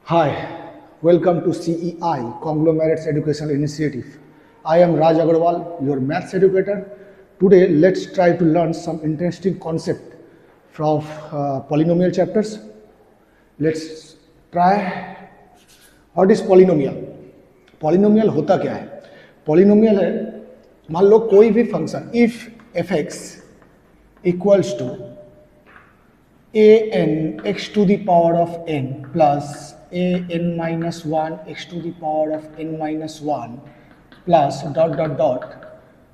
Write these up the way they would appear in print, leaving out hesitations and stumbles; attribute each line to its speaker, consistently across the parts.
Speaker 1: Hi, welcome to CEI, Conglomerates Educational Initiative. I am Raj Agarwal, your maths educator. Today, let's try to learn some interesting concept from polynomial chapters. Let's try. What is polynomial? Polynomial होता क्या है? Polynomial है, मान लो कोई भी function if fx equals to an x to the power of n plus an minus 1 x to the power of n minus 1 plus dot dot dot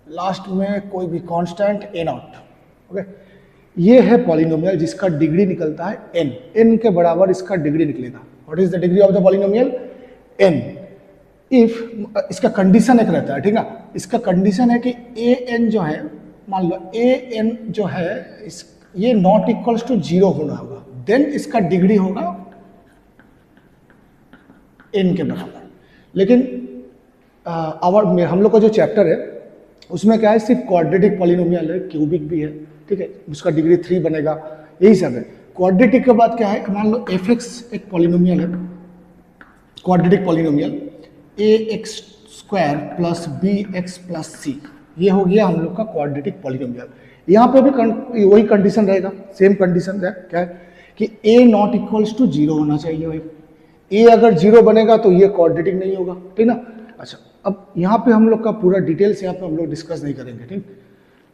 Speaker 1: last में कोई भी कांस्टेंट a नॉट. ओके, ये है polynomial जिसका degree निकलता है n के बराबर इसका डिग्री निकलेगा. What is the degree of the polynomial? n. If इसका कंडीशन एक रहता है, ठीक ना, इसका कंडीशन है कि an जो है, मान लो an जो है ये नॉट इक्वल्स टू 0 होना होगा, देन इसका डिग्री होगा n के बराबर. लेकिन हम लोग का जो चैप्टर है उसमें क्या है, सिर्फ क्वाड्रेटिक पॉलिनोमियल है, क्यूबिक भी है, ठीक है, उसका डिग्री 3 बनेगा, यही सब है. क्वाड्रेटिक के बाद क्या है, मान लो fx एक पॉलिनोमियल है, quadratic polynomial ax square plus bx plus c, ये हो गया हम लोग का क्वाड्रेटिक पॉलिनोमियल. यहाँ पे भी वही कंडीशन रहेगा, सेम कंडीशन है, क्या है कि a नॉट इक्वल्स टू 0 होना चाहिए भाई. a अगर 0 बनेगा तो ये क्वाड्रेटिक नहीं होगा, ठीक ना. अच्छा, अब यहाँ पे हम लोग का पूरा डिटेल्स यहाँ पे हम लोग डिस्कस नहीं करेंगे, ठीक.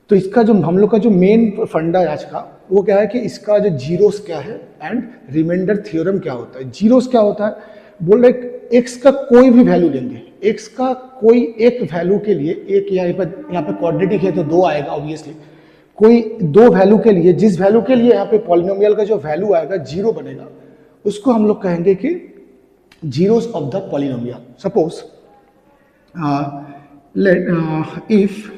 Speaker 1: तो इसका जो हम लोग का जो मेन फंडा है आज का, वो क्या है कि इसका जो जीरोस क्या है एंड रिमाइंडर थ्योरम क्या होता है. जीरोस क्या होता है, बोल रहे x का कोई भी वैल्यू लेंगे, x का कोई एक वैल्यू के लिए, एक यहाँ पे क्वाड्रेटिक है तो 2 आएगा ऑब्वियसली, कोई 2 वैल्यू के लिए, जिस वैल्यू के लिए यहाँ पे पॉलिनोमियल का जो वैल्यू आएगा 0 बनेगा, उसको हम लोग कहेंगे कि zeros of the polynomial. Suppose if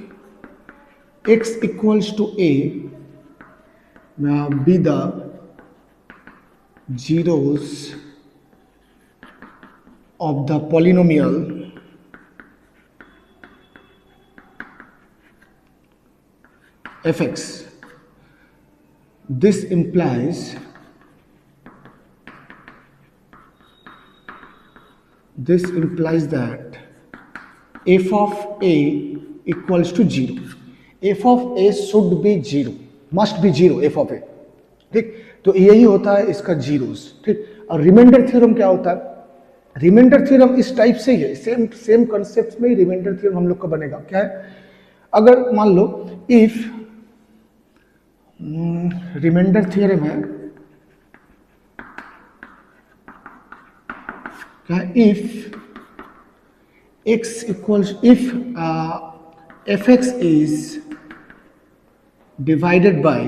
Speaker 1: x equals to a be the zeros of the polynomial fx, this implies that f of a equals to 0. f of a should be 0, must be 0 f of a, ठीक. तो यही होता है इसका zeros, ठीक. और remainder theorem क्या होता है, रिमाइंडर थ्योरम इस टाइप से ही है, सेम कंसेप्ट में ही रिमाइंडर थ्योरम हम लोग का बनेगा. क्या है, अगर मान लो इफ रिमाइंडर थ्योरम है क्या, if x equals, if fx is divided by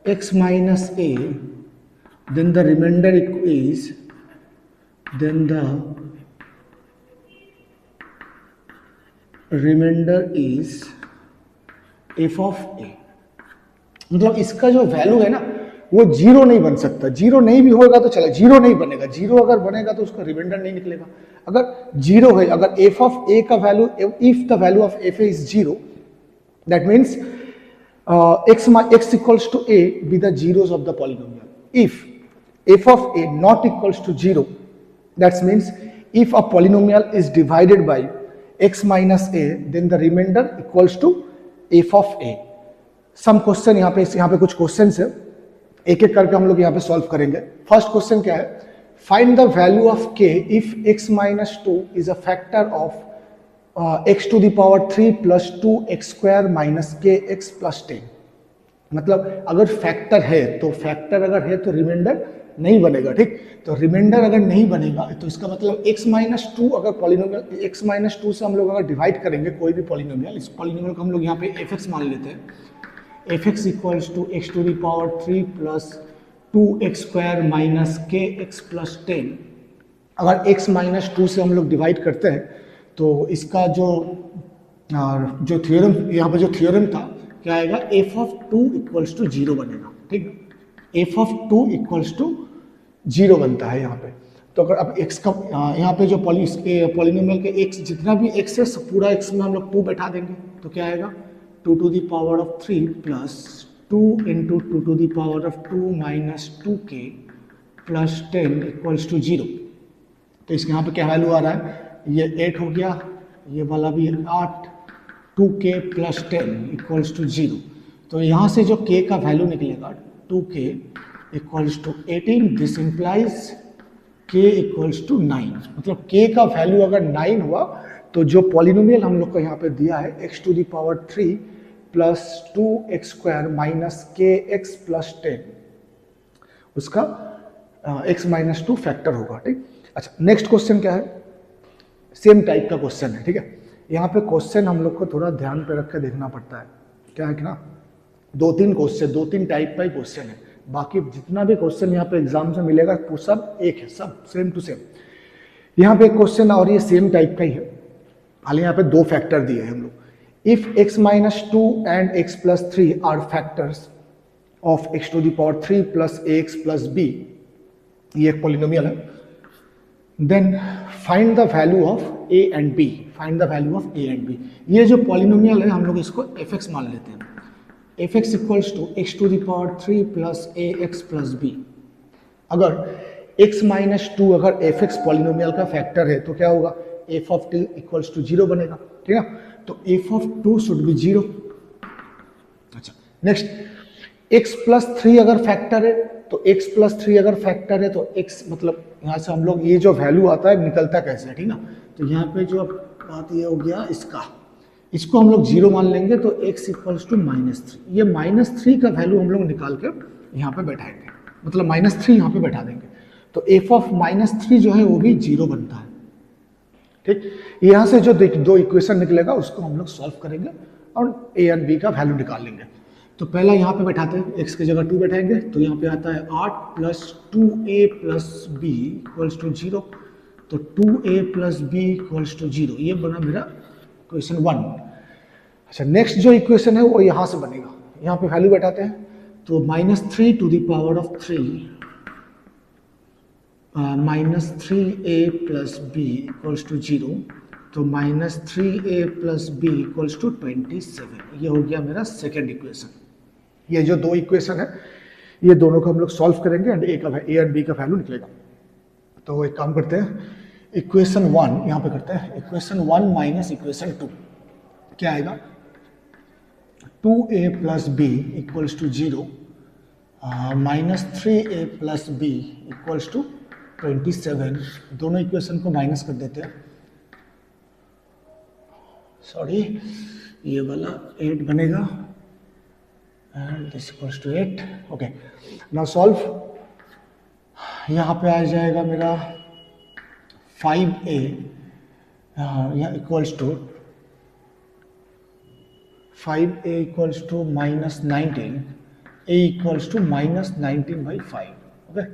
Speaker 1: x minus a, then the remainder is f of a. मतलब इसका जो वैल्यू है ना वो 0 नहीं बन सकता. 0 नहीं भी होगा तो चले, 0 नहीं बनेगा. 0 अगर बनेगा तो उसका रिमाइंडर नहीं निकलेगा. अगर 0 है, अगर f of a का value, if the value of f is 0, that means x equals to a be the zeros of the polynomial. If f of a not equals to 0, that means if a polynomial is divided by x minus a, then the remainder equals to f of a. Some question यहाँ पे कुछ question है, एक एक करके हम लोग यहाँ पे सॉल्व करेंगे. फर्स्ट क्वेश्चन क्या है, find the value of k if x minus 2 is a factor of x to the power 3 plus 2x square minus kx plus 10. मतलब अगर फैक्टर है तो रिमाइंडर नहीं बनेगा, ठीक. तो रिमाइंडर अगर नहीं बनेगा तो इसका मतलब x माइनस 2, अगर पॉलिनोमियल x माइनस 2 से हम लोग अगर डिवाइड करेंगे कोई भी पॉलिनोमियल, इस पॉलिनोमियल को हम लोग यहाँ पे fx मान लेते हैं, fx equals to x to the power 3 plus 2x square minus kx plus 10. अगर x माइनस 2 से हम लोग डिवाइड करते हैं तो इसका जो थ्योरम, यहाँ पर जो थ्योरम था क्या आएगा, f ऑफ 2 इक्वल्स टू 0 बनेगा, ठीक. f ऑफ 2 इक्वल्स टू 0 बनता है यहाँ पे. तो अगर अब x का यहाँ पे जो पॉलिनोमियल के x जितना भी x है पूरा x में हम लोग 2 बैठा देंगे तो क्या आएगा, 2 to the power of 3 plus 2 into two to the power of 2 minus 2k plus 10 equals to 0। तो इसके यहाँ पे क्या वैल्यू आ रहा है, ये 8 हो गया, ये वाला भी 8, 2k प्लस 10 इक्वल्स टू 0। तो यहाँ से जो k का वैल्यू निकलेगा 2k equals to 18, this implies k equals to 9। मतलब k का वैल्यू अगर 9 हुआ तो जो पॉलिनोमियल हम लोग को यहाँ पे दिया है x to the power 3 plus 2x square minus kx plus 10, उसका x माइनस 2 फैक्टर होगा। ठीक, अच्छा नेक्स्ट क्वेश्चन क्या है, सेम टाइप का क्वेश्चन है। ठीक है, यहाँ पे क्वेश्चन हम लोग को थोड़ा ध्यान पे रख के देखना पड़ता है। क्या है कि ना, दो तीन टाइप का ही क्वेश्चन है, बाकी जितना भी क्वेश्चन यहाँ पे एग्जाम से मिलेगा वो सब एक है, सब सेम टू सेम। यहाँ पे एक क्वेश्चन और ये सेम टाइप का ही है, हालांकि यहाँ पे दो फैक्टर दिए हैं हम लोग। If x minus 2 and x plus 3 are factors of x to the power 3 plus ax plus b, ये एक पॉलिनोमियल है, then find the value of a and b, find the value of a and b। ये जो polynomial है हम लोग इसको fx मान लेते हैं, fx equals to x to the power 3 plus ax plus b। अगर x माइनस 2 अगर fx पॉलिनोमियल का फैक्टर है तो क्या होगा, f of t equals to 0 बनेगा। ठीक है, तो f ऑफ 2 शुड बी 0। अच्छा नेक्स्ट, x प्लस 3 अगर फैक्टर है तो x प्लस 3 अगर फैक्टर है तो x मतलब यहाँ से हम लोग ये जो वैल्यू आता है निकलता कैसे है, ठीक ना। तो यहाँ पे जो बात ये हो गया इसका, इसको हम लोग 0 मान लेंगे तो x इक्वल्स टू -3। ये -3 का वैल्यू हम लोग निकाल के यहाँ पे बैठाएंगे, मतलब -3 यहाँ पे बैठा देंगे, तो f ऑफ -3 जो है वो भी 0 बनता है। ठीक, यहाँ से जो दो इक्वेशन निकलेगा उसको हम लोग सॉल्व करेंगे और a एंड b का वैल्यू निकाल लेंगे। तो पहला यहाँ पे बैठाते हैं, x की जगह 2 बैठाएंगे, तो यहाँ पे आता है 8 plus 2a plus b equals to 0। तो 2a plus b equals to 0, ये बना मेरा क्वेश्चन 1। अच्छा नेक्स्ट जो इक्वेशन है वो यहाँ से बनेगा, यहाँ पे वैल्यू बैठाते हैं, तो -3 to the power of 3 -3a plus b equals to 0। तो -3a plus b equals to 27, ये हो गया मेरा सेकेंड इक्वेशन। ये जो दो इक्वेशन है ये दोनों को हम लोग सॉल्व करेंगे एंड ए एंड बी का वैल्यू निकलेगा। तो एक काम करते हैं, इक्वेशन 1 यहाँ पे करते हैं, इक्वेशन 1 माइनस इक्वेशन 2 क्या आएगा, 2a plus b equals to 0 -3a plus b equals to 27। दोनों इक्वेशन को माइनस कर देते हैं, सॉरी ये वाला 8 बनेगा and this equals to 8। Okay now solve, यहाँ पे आ जाएगा मेरा 5a यहाँ equals to 5a equals to -19, a equals to -19/5। Okay